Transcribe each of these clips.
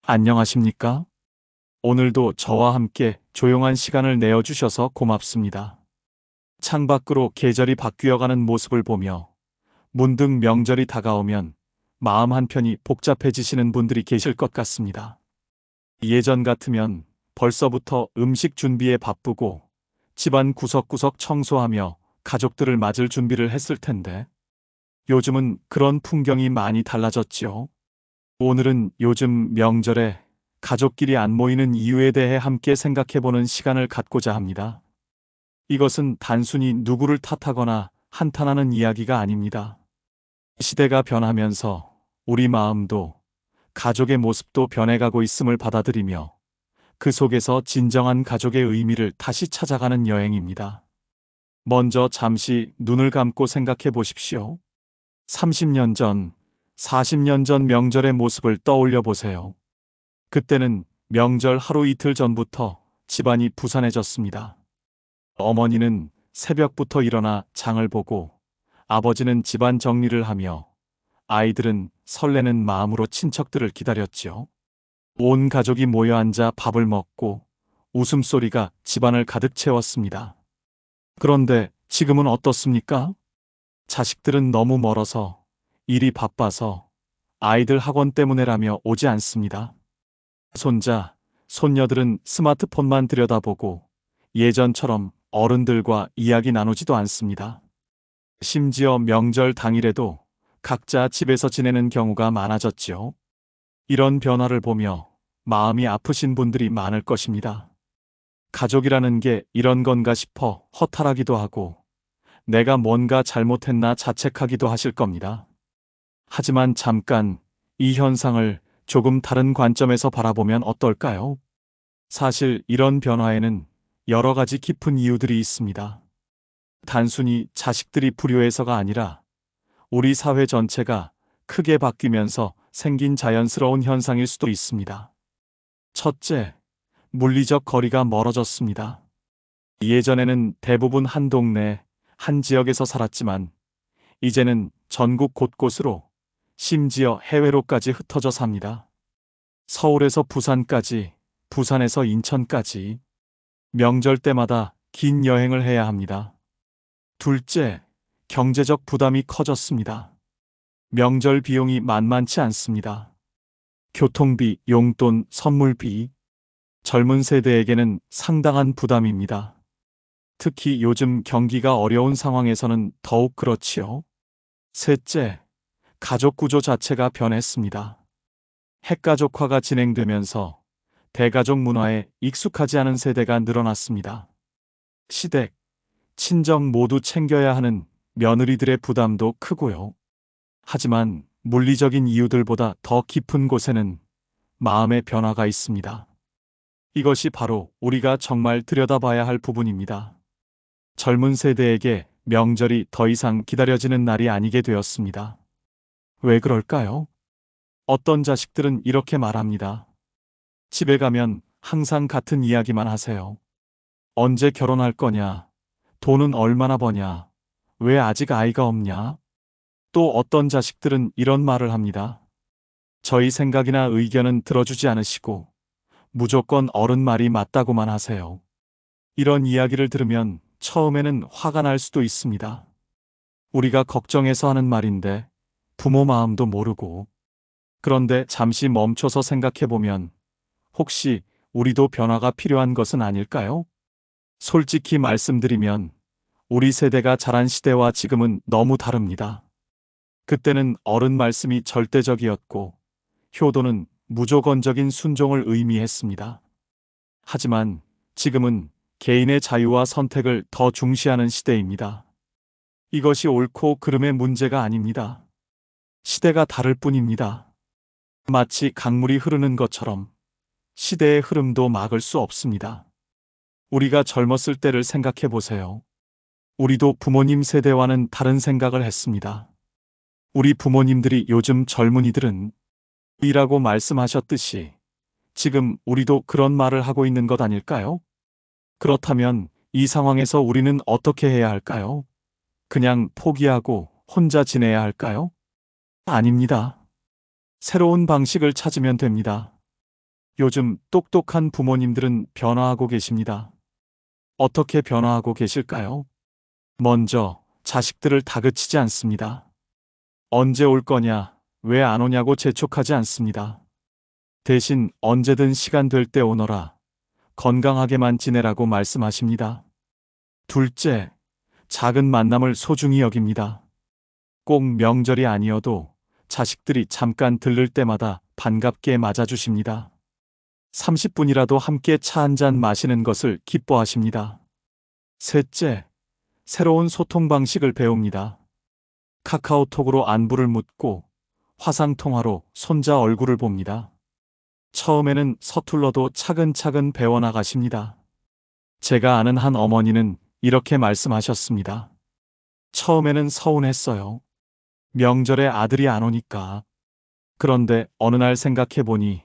안녕하십니까? 오늘도 저와 함께 조용한 시간을 내어주셔서 고맙습니다. 창밖으로 계절이 바뀌어가는 모습을 보며 문득 명절이 다가오면 마음 한편이 복잡해지시는 분들이 계실 것 같습니다. 예전 같으면 벌써부터 음식 준비에 바쁘고 집안 구석구석 청소하며 가족들을 맞을 준비를 했을 텐데 요즘은 그런 풍경이 많이 달라졌지요. 오늘은 요즘 명절에 가족끼리 안 모이는 이유에 대해 함께 생각해보는 시간을 갖고자 합니다. 이것은 단순히 누구를 탓하거나 한탄하는 이야기가 아닙니다. 시대가 변하면서 우리 마음도 가족의 모습도 변해가고 있음을 받아들이며 그 속에서 진정한 가족의 의미를 다시 찾아가는 여행입니다. 먼저 잠시 눈을 감고 생각해 보십시오. 30년 전, 40년 전 명절의 모습을 떠올려 보세요. 그때는 명절 하루 이틀 전부터 집안이 부산해졌습니다. 어머니는 새벽부터 일어나 장을 보고 아버지는 집안 정리를 하며 아이들은 설레는 마음으로 친척들을 기다렸지요. 온 가족이 모여 앉아 밥을 먹고 웃음소리가 집안을 가득 채웠습니다. 그런데 지금은 어떻습니까? 자식들은 너무 멀어서, 일이 바빠서, 아이들 학원 때문에라며 오지 않습니다. 손자, 손녀들은 스마트폰만 들여다보고 예전처럼 어른들과 이야기 나누지도 않습니다. 심지어 명절 당일에도 각자 집에서 지내는 경우가 많아졌지요. 이런 변화를 보며 마음이 아프신 분들이 많을 것입니다. 가족이라는 게 이런 건가 싶어 허탈하기도 하고 내가 뭔가 잘못했나 자책하기도 하실 겁니다. 하지만 잠깐 이 현상을 조금 다른 관점에서 바라보면 어떨까요? 사실 이런 변화에는 여러 가지 깊은 이유들이 있습니다. 단순히 자식들이 불효해서가 아니라 우리 사회 전체가 크게 바뀌면서 생긴 자연스러운 현상일 수도 있습니다. 첫째, 물리적 거리가 멀어졌습니다. 예전에는 대부분 한 동네, 한 지역에서 살았지만 이제는 전국 곳곳으로 심지어 해외로까지 흩어져 삽니다. 서울에서 부산까지, 부산에서 인천까지 명절 때마다 긴 여행을 해야 합니다. 둘째, 경제적 부담이 커졌습니다. 명절 비용이 만만치 않습니다. 교통비, 용돈, 선물비, 젊은 세대에게는 상당한 부담입니다. 특히 요즘 경기가 어려운 상황에서는 더욱 그렇지요. 셋째, 가족 구조 자체가 변했습니다. 핵가족화가 진행되면서 대가족 문화에 익숙하지 않은 세대가 늘어났습니다. 시댁, 친정 모두 챙겨야 하는 며느리들의 부담도 크고요. 하지만 물리적인 이유들보다 더 깊은 곳에는 마음의 변화가 있습니다. 이것이 바로 우리가 정말 들여다봐야 할 부분입니다. 젊은 세대에게 명절이 더 이상 기다려지는 날이 아니게 되었습니다. 왜 그럴까요? 어떤 자식들은 이렇게 말합니다. 집에 가면 항상 같은 이야기만 하세요. 언제 결혼할 거냐? 돈은 얼마나 버냐? 왜 아직 아이가 없냐? 또 어떤 자식들은 이런 말을 합니다. 저희 생각이나 의견은 들어주지 않으시고 무조건 어른 말이 맞다고만 하세요. 이런 이야기를 들으면 처음에는 화가 날 수도 있습니다. 우리가 걱정해서 하는 말인데 부모 마음도 모르고. 그런데 잠시 멈춰서 생각해보면 혹시 우리도 변화가 필요한 것은 아닐까요? 솔직히 말씀드리면 우리 세대가 자란 시대와 지금은 너무 다릅니다. 그때는 어른 말씀이 절대적이었고 효도는 무조건적인 순종을 의미했습니다. 하지만 지금은 개인의 자유와 선택을 더 중시하는 시대입니다. 이것이 옳고 그름의 문제가 아닙니다. 시대가 다를 뿐입니다. 마치 강물이 흐르는 것처럼 시대의 흐름도 막을 수 없습니다. 우리가 젊었을 때를 생각해 보세요. 우리도 부모님 세대와는 다른 생각을 했습니다. 우리 부모님들이 요즘 젊은이들은 이라고 말씀하셨듯이 지금 우리도 그런 말을 하고 있는 것 아닐까요? 그렇다면 이 상황에서 우리는 어떻게 해야 할까요? 그냥 포기하고 혼자 지내야 할까요? 아닙니다. 새로운 방식을 찾으면 됩니다. 요즘 똑똑한 부모님들은 변화하고 계십니다. 어떻게 변화하고 계실까요? 먼저 자식들을 다그치지 않습니다. 언제 올 거냐, 왜 안 오냐고 재촉하지 않습니다. 대신 언제든 시간 될 때 오너라, 건강하게만 지내라고 말씀하십니다. 둘째, 작은 만남을 소중히 여깁니다. 꼭 명절이 아니어도 자식들이 잠깐 들를 때마다 반갑게 맞아주십니다. 30분이라도 함께 차 한잔 마시는 것을 기뻐하십니다. 셋째, 새로운 소통 방식을 배웁니다. 카카오톡으로 안부를 묻고 화상통화로 손자 얼굴을 봅니다. 처음에는 서툴러도 차근차근 배워나가십니다. 제가 아는 한 어머니는 이렇게 말씀하셨습니다. 처음에는 서운했어요. 명절에 아들이 안 오니까. 그런데 어느 날 생각해보니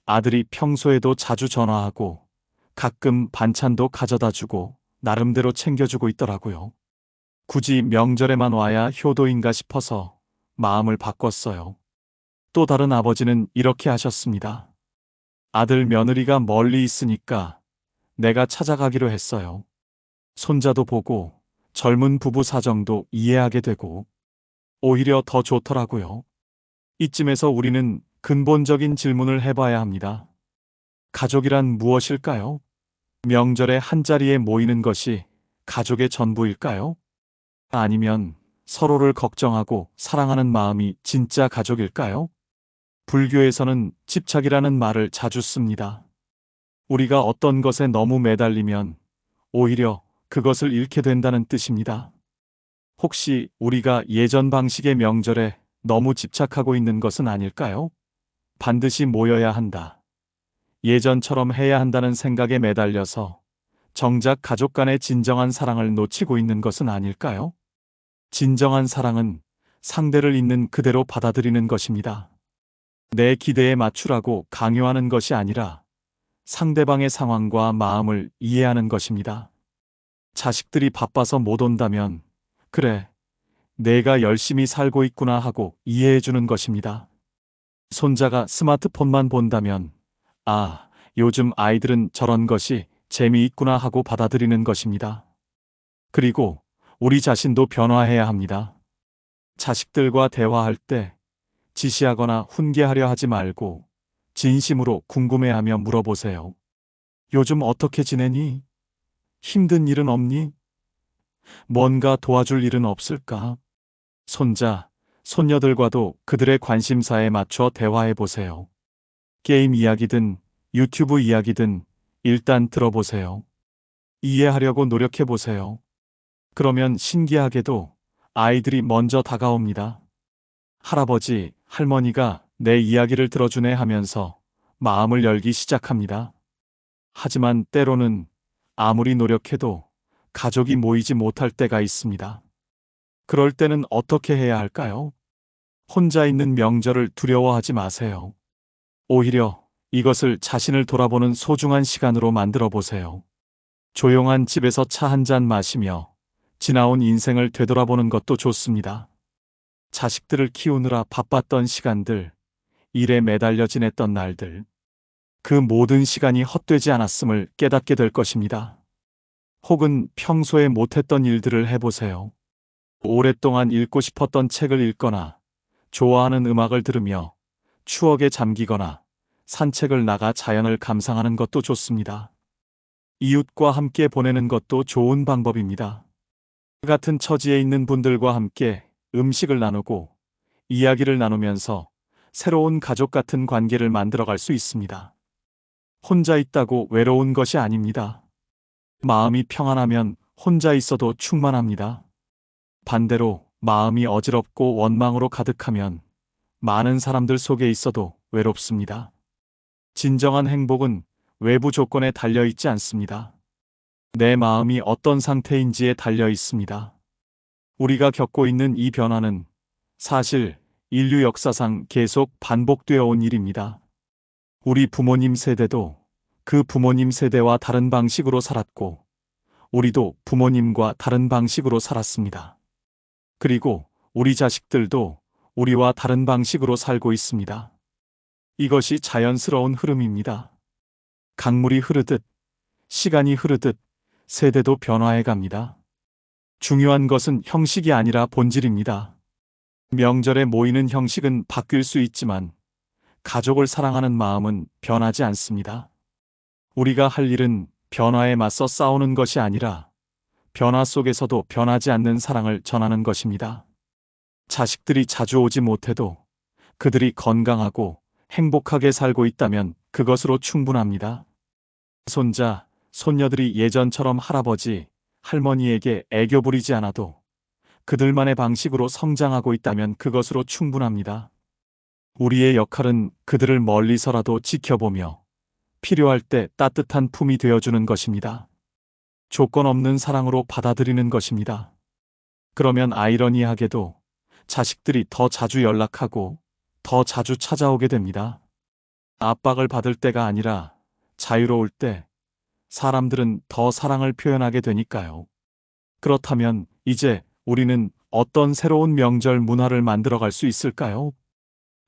아들이 평소에도 자주 전화하고 가끔 반찬도 가져다 주고 나름대로 챙겨주고 있더라고요. 굳이 명절에만 와야 효도인가 싶어서 마음을 바꿨어요. 또 다른 아버지는 이렇게 하셨습니다. 아들 며느리가 멀리 있으니까 내가 찾아가기로 했어요. 손자도 보고 젊은 부부 사정도 이해하게 되고 오히려 더 좋더라고요. 이쯤에서 우리는 근본적인 질문을 해봐야 합니다. 가족이란 무엇일까요? 명절에 한자리에 모이는 것이 가족의 전부일까요? 아니면 서로를 걱정하고 사랑하는 마음이 진짜 가족일까요? 불교에서는 집착이라는 말을 자주 씁니다. 우리가 어떤 것에 너무 매달리면 오히려 그것을 잃게 된다는 뜻입니다. 혹시 우리가 예전 방식의 명절에 너무 집착하고 있는 것은 아닐까요? 반드시 모여야 한다. 예전처럼 해야 한다는 생각에 매달려서 정작 가족 간의 진정한 사랑을 놓치고 있는 것은 아닐까요? 진정한 사랑은 상대를 있는 그대로 받아들이는 것입니다. 내 기대에 맞추라고 강요하는 것이 아니라 상대방의 상황과 마음을 이해하는 것입니다. 자식들이 바빠서 못 온다면, 그래, 내가 열심히 살고 있구나 하고 이해해 주는 것입니다. 손자가 스마트폰만 본다면, 아, 요즘 아이들은 저런 것이 재미있구나 하고 받아들이는 것입니다. 그리고 우리 자신도 변화해야 합니다. 자식들과 대화할 때 지시하거나 훈계하려 하지 말고 진심으로 궁금해하며 물어보세요. 요즘 어떻게 지내니? 힘든 일은 없니? 뭔가 도와줄 일은 없을까? 손자, 손녀들과도 그들의 관심사에 맞춰 대화해 보세요. 게임 이야기든 유튜브 이야기든 일단 들어보세요. 이해하려고 노력해 보세요. 그러면 신기하게도 아이들이 먼저 다가옵니다. 할아버지, 할머니가 내 이야기를 들어주네 하면서 마음을 열기 시작합니다. 하지만 때로는 아무리 노력해도 가족이 모이지 못할 때가 있습니다. 그럴 때는 어떻게 해야 할까요? 혼자 있는 명절을 두려워하지 마세요. 오히려 이것을 자신을 돌아보는 소중한 시간으로 만들어 보세요. 조용한 집에서 차 한 잔 마시며 지나온 인생을 되돌아보는 것도 좋습니다. 자식들을 키우느라 바빴던 시간들, 일에 매달려 지냈던 날들, 그 모든 시간이 헛되지 않았음을 깨닫게 될 것입니다. 혹은 평소에 못했던 일들을 해보세요. 오랫동안 읽고 싶었던 책을 읽거나, 좋아하는 음악을 들으며 추억에 잠기거나, 산책을 나가 자연을 감상하는 것도 좋습니다. 이웃과 함께 보내는 것도 좋은 방법입니다. 같은 처지에 있는 분들과 함께 음식을 나누고 이야기를 나누면서 새로운 가족 같은 관계를 만들어갈 수 있습니다. 혼자 있다고 외로운 것이 아닙니다. 마음이 평안하면 혼자 있어도 충만합니다. 반대로 마음이 어지럽고 원망으로 가득하면 많은 사람들 속에 있어도 외롭습니다. 진정한 행복은 외부 조건에 달려 있지 않습니다. 내 마음이 어떤 상태인지에 달려 있습니다. 우리가 겪고 있는 이 변화는 사실 인류 역사상 계속 반복되어 온 일입니다. 우리 부모님 세대도 그 부모님 세대와 다른 방식으로 살았고, 우리도 부모님과 다른 방식으로 살았습니다. 그리고 우리 자식들도 우리와 다른 방식으로 살고 있습니다. 이것이 자연스러운 흐름입니다. 강물이 흐르듯, 시간이 흐르듯 세대도 변화해 갑니다. 중요한 것은 형식이 아니라 본질입니다. 명절에 모이는 형식은 바뀔 수 있지만 가족을 사랑하는 마음은 변하지 않습니다. 우리가 할 일은 변화에 맞서 싸우는 것이 아니라 변화 속에서도 변하지 않는 사랑을 전하는 것입니다. 자식들이 자주 오지 못해도 그들이 건강하고 행복하게 살고 있다면 그것으로 충분합니다. 손자, 손녀들이 예전처럼 할아버지, 할머니에게 애교 부리지 않아도 그들만의 방식으로 성장하고 있다면 그것으로 충분합니다. 우리의 역할은 그들을 멀리서라도 지켜보며 필요할 때 따뜻한 품이 되어주는 것입니다. 조건 없는 사랑으로 받아들이는 것입니다. 그러면 아이러니하게도 자식들이 더 자주 연락하고 더 자주 찾아오게 됩니다. 압박을 받을 때가 아니라 자유로울 때 사람들은 더 사랑을 표현하게 되니까요. 그렇다면 이제 우리는 어떤 새로운 명절 문화를 만들어갈 수 있을까요?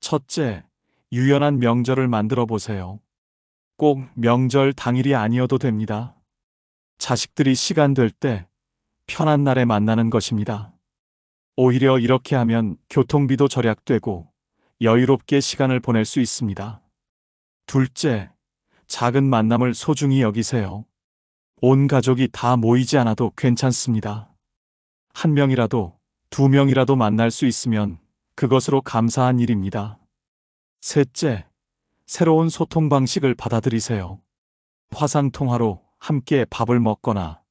첫째, 유연한 명절을 만들어 보세요. 꼭 명절 당일이 아니어도 됩니다. 자식들이 시간 될 때 편한 날에 만나는 것입니다. 오히려 이렇게 하면 교통비도 절약되고 여유롭게 시간을 보낼 수 있습니다. 둘째, 작은 만남을 소중히 여기세요. 온 가족이 다 모이지 않아도 괜찮습니다. 한 명이라도, 두 명이라도 만날 수 있으면 그것으로 감사한 일입니다. 셋째, 새로운 소통 방식을 받아들이세요. 화상통화로 함께 밥을 먹거나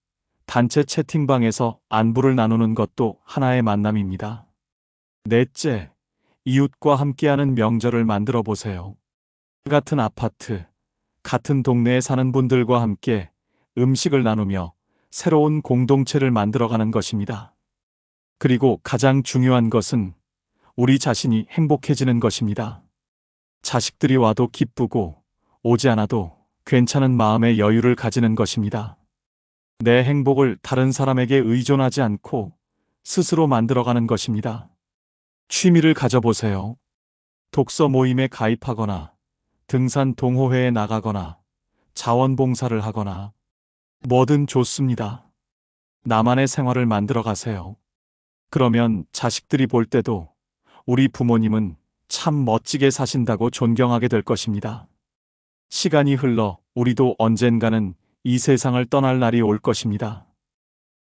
단체 채팅방에서 안부를 나누는 것도 하나의 만남입니다. 넷째, 이웃과 함께하는 명절을 만들어 보세요. 같은 아파트, 같은 동네에 사는 분들과 함께 음식을 나누며 새로운 공동체를 만들어가는 것입니다. 그리고 가장 중요한 것은 우리 자신이 행복해지는 것입니다. 자식들이 와도 기쁘고 오지 않아도 괜찮은 마음의 여유를 가지는 것입니다. 내 행복을 다른 사람에게 의존하지 않고 스스로 만들어가는 것입니다. 취미를 가져보세요. 독서 모임에 가입하거나 등산 동호회에 나가거나 자원봉사를 하거나 뭐든 좋습니다. 나만의 생활을 만들어 가세요. 그러면 자식들이 볼 때도 우리 부모님은 참 멋지게 사신다고 존경하게 될 것입니다. 시간이 흘러 우리도 언젠가는 이 세상을 떠날 날이 올 것입니다.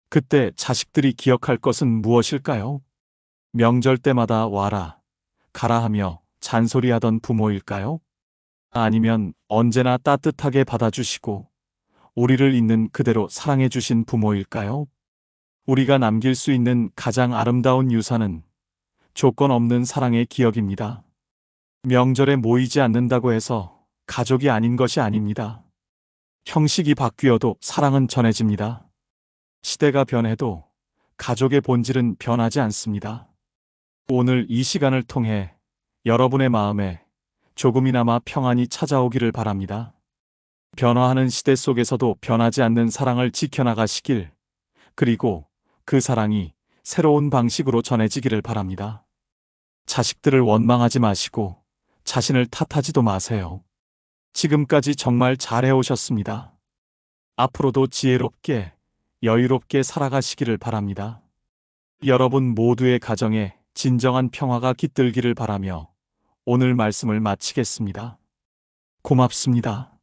그때 자식들이 기억할 것은 무엇일까요? 명절 때마다 와라, 가라 하며 잔소리하던 부모일까요? 아니면 언제나 따뜻하게 받아주시고 우리를 있는 그대로 사랑해주신 부모일까요? 우리가 남길 수 있는 가장 아름다운 유산은 조건 없는 사랑의 기억입니다. 명절에 모이지 않는다고 해서 가족이 아닌 것이 아닙니다. 형식이 바뀌어도 사랑은 전해집니다. 시대가 변해도 가족의 본질은 변하지 않습니다. 오늘 이 시간을 통해 여러분의 마음에 조금이나마 평안이 찾아오기를 바랍니다. 변화하는 시대 속에서도 변하지 않는 사랑을 지켜나가시길, 그리고 그 사랑이 새로운 방식으로 전해지기를 바랍니다. 자식들을 원망하지 마시고 자신을 탓하지도 마세요. 지금까지 정말 잘해오셨습니다. 앞으로도 지혜롭게, 여유롭게 살아가시기를 바랍니다. 여러분 모두의 가정에 진정한 평화가 깃들기를 바라며 오늘 말씀을 마치겠습니다. 고맙습니다.